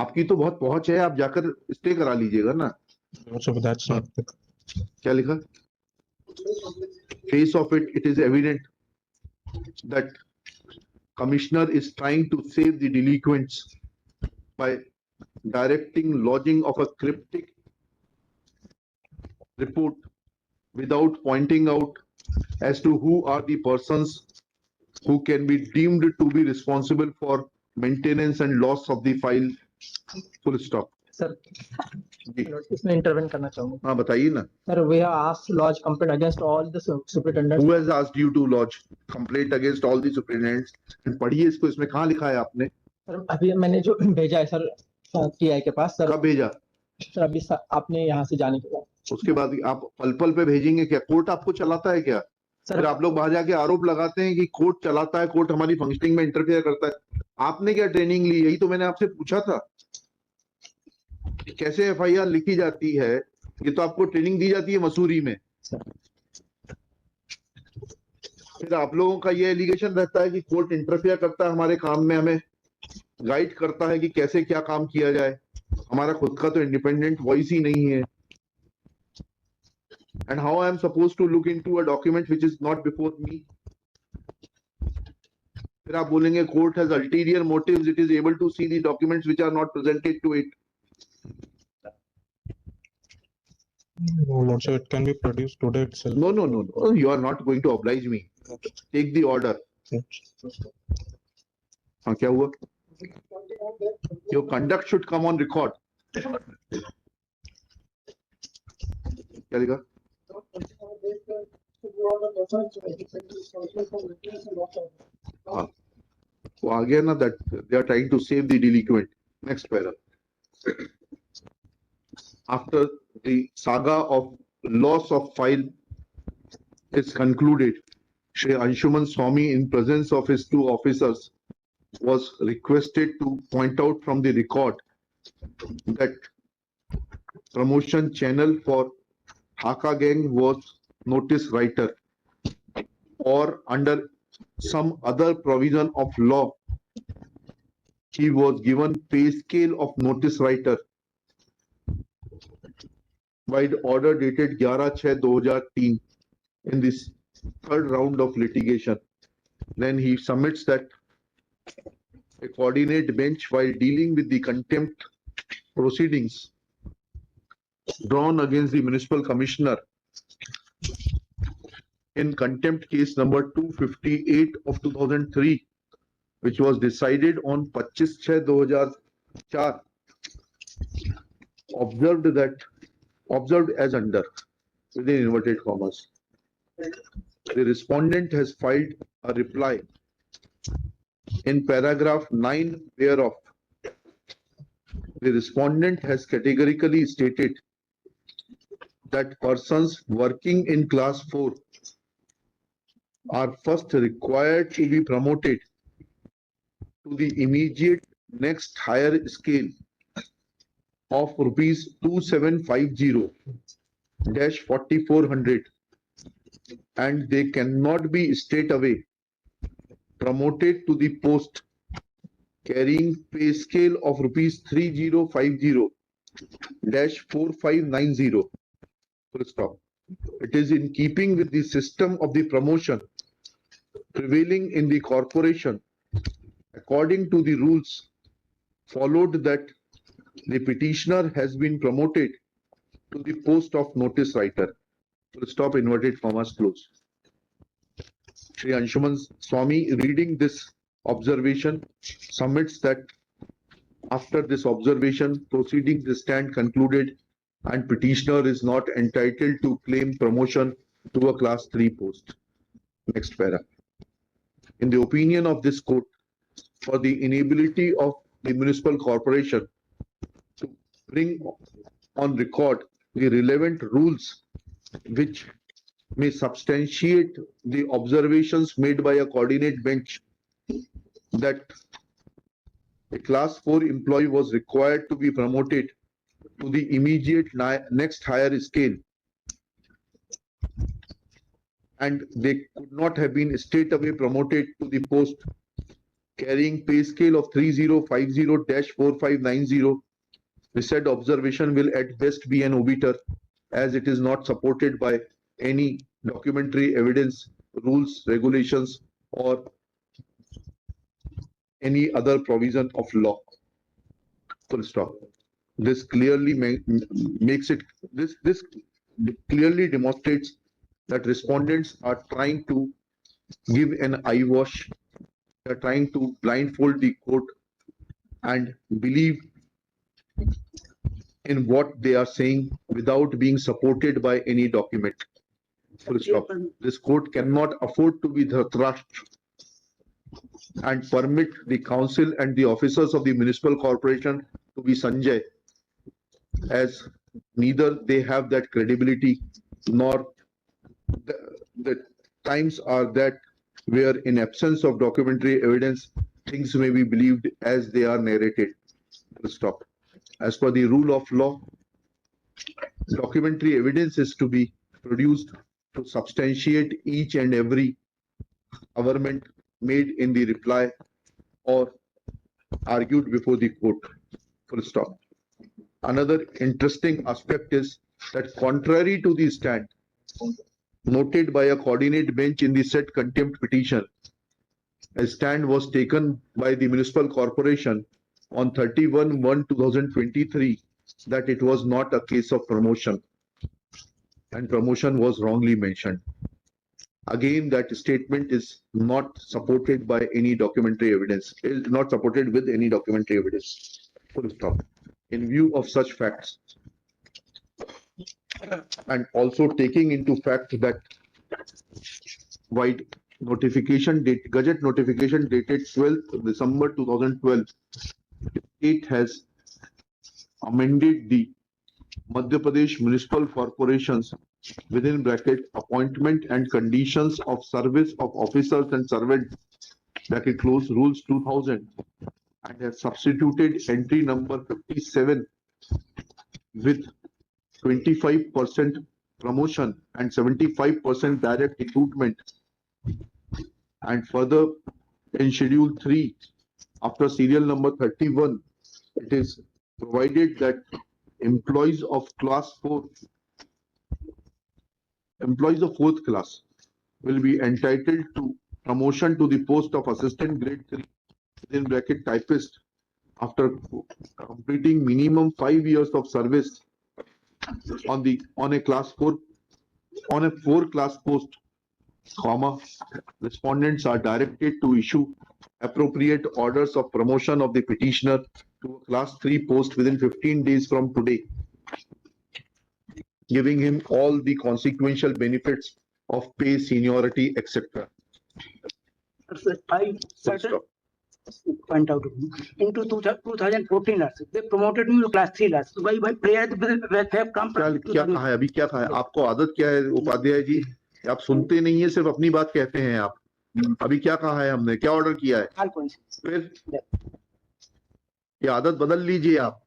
आपकी तो बहुत पहुंच है, आप जाकर स्टे करा लीजिएगा ना। So that's not the क्या लिखा? Face of it, it is evident that commissioner is trying to save the delinquents by directing lodging of a cryptic report without pointing out as to who are the persons who can be deemed to be responsible for maintenance and loss of the file. Full stop. Sir ji इसमें intervene करना चाहूंगा हाँ बताइए ना. Sir. We have asked lodge complaint against all the superintendents. Who has asked you to lodge complaint against all the superintendents? And पढ़िए इसको, इसमें कहाँ लिखा है आपने? सर अभी मैंने जो भेजा है सर टीआई के पास सर। कब भेजा? सर अभी आपने यहाँ से जाने के बाद। उसके बाद आप पल पल पे भेजेंगे क्या? कोर्ट आपको चलाता है क्या? सर फिर आप लोग बाहर जाके आरोप लगाते हैं कि कोर्ट चलाता है, कोर्ट हमारी फंक्शनिंग में इंटरफेयर करता है। आपने क्या ट्रेनिंग ली? यही तो मैंने आपसे पूछा था, कैसे एफआईआर लिखी जाती है। ये तो आपको ट्रेनिंग दी जाती है मसूरी में। फिर आप लोगों का ये एलिगेशन रहता है कि कोर्ट इंटरफेयर करता है हमारे काम में, हमें गाइड करता है कि कैसे क्या काम किया जाए। हमारा खुद का तो इंडिपेंडेंट वॉइस ही नहीं है। And how I am supposed to look into a document which is not before me? फिर आप बोलेंगे court has ulterior motives, it is able to see the documents which are not presented to it. no, so it can be produced today itself. No, no, no, no. You are not going to oblige me. Take the order. हाँ क्या हुआ? Your conduct should come on record. क्या लिखा? हाँ वो आ गया ना, that they are trying to save the delinquent. Next para. After the saga of loss of file is concluded, Shri Anshuman Swami, in presence of his two officers, was requested to point out from the record that promotion channel for Haka gang was notice writer, or under some other provision of law, he was given pay scale of notice writer by the order dated 11/6/2003 in this third round of litigation. Then he submits that a coordinate bench, while dealing with the contempt proceedings drawn against the municipal commissioner in contempt case number 258 of 2003, which was decided on 25/6/2004, observed as under, within inverted commas, the respondent has filed a reply in paragraph 9 whereof the respondent has categorically stated that persons working in class 4 are first required to be promoted to the immediate next higher scale of rupees 2750-4400, and they cannot be straightaway promoted to the post carrying pay scale of rupees 3050-4590. Full stop. It is in keeping with the system of the promotion prevailing in the corporation according to the rules followed that the petitioner has been promoted to the post of notice writer. Full stop, inverted commas close. Shri Anshuman Swami, reading this observation, submits that after this observation, proceedings stand concluded and petitioner is not entitled to claim promotion to a class 3 post. Next para. In the opinion of this court, for the inability of the municipal corporation to bring on record the relevant rules which may substantiate the observations made by a coordinate bench that a class 4 employee was required to be promoted to the immediate next higher scale, and they could not have been straightaway promoted to the post carrying pay scale of 3050-4590. The said observation will at best be an obiter, as it is not supported by any documentary evidence, rules, regulations, or any other provision of law. Full stop. This clearly this clearly demonstrates that respondents are trying to give an eyewash. They are trying to blindfold the court and believe in what they are saying without being supported by any document. Full stop. This court cannot afford to be thrashed and permit the council and the officers of the municipal corporation to be Sanjay, as neither they have that credibility nor the times are that where in absence of documentary evidence, things may be believed as they are narrated. Full stop. As per the rule of law, documentary evidence is to be produced to substantiate each and every averment made in the reply or argued before the court. Full stop. Another interesting aspect is that contrary to the stand noted by a coordinate bench in the said contempt petition, a stand was taken by the municipal corporation on 31/1/2023 that it was not a case of promotion and promotion was wrongly mentioned. Again, that statement is not supported by any documentary evidence, is not supported with any documentary evidence. Full stop. In view of such facts, and also taking into fact that wide notification date, Gazette notification dated 12th December 2012, it has amended the Madhya Pradesh Municipal Corporations within bracket appointment and conditions of service of officers and servants bracket close rules 2000 and has substituted entry number 57 with 25% promotion and 75% direct recruitment, and further in schedule 3 after serial number 31 it is provided that employees of fourth class will be entitled to promotion to the post of assistant grade 3 within bracket typist after completing minimum 5 years of service on a 4 class post, comma, respondents are directed to issue appropriate orders of promotion of the petitioner to a class 3 post within 15 days from today, giving him all the consequential benefits of pay, seniority, etc. Sir, I certain point out into 2014 also, they promoted me to class 3 last. Why prayer have come? क्या कहा है अभी, क्या कहा है आपको, आदत क्या है उपाध्याय जी, आप सुनते नहीं है, सिर्फ अपनी बात कहते हैं आप। अभी क्या कहा है हमने, क्या ऑर्डर किया है, फिर ये आदत बदल लीजिए आप।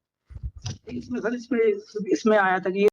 इसमें सर इसमें आया था कि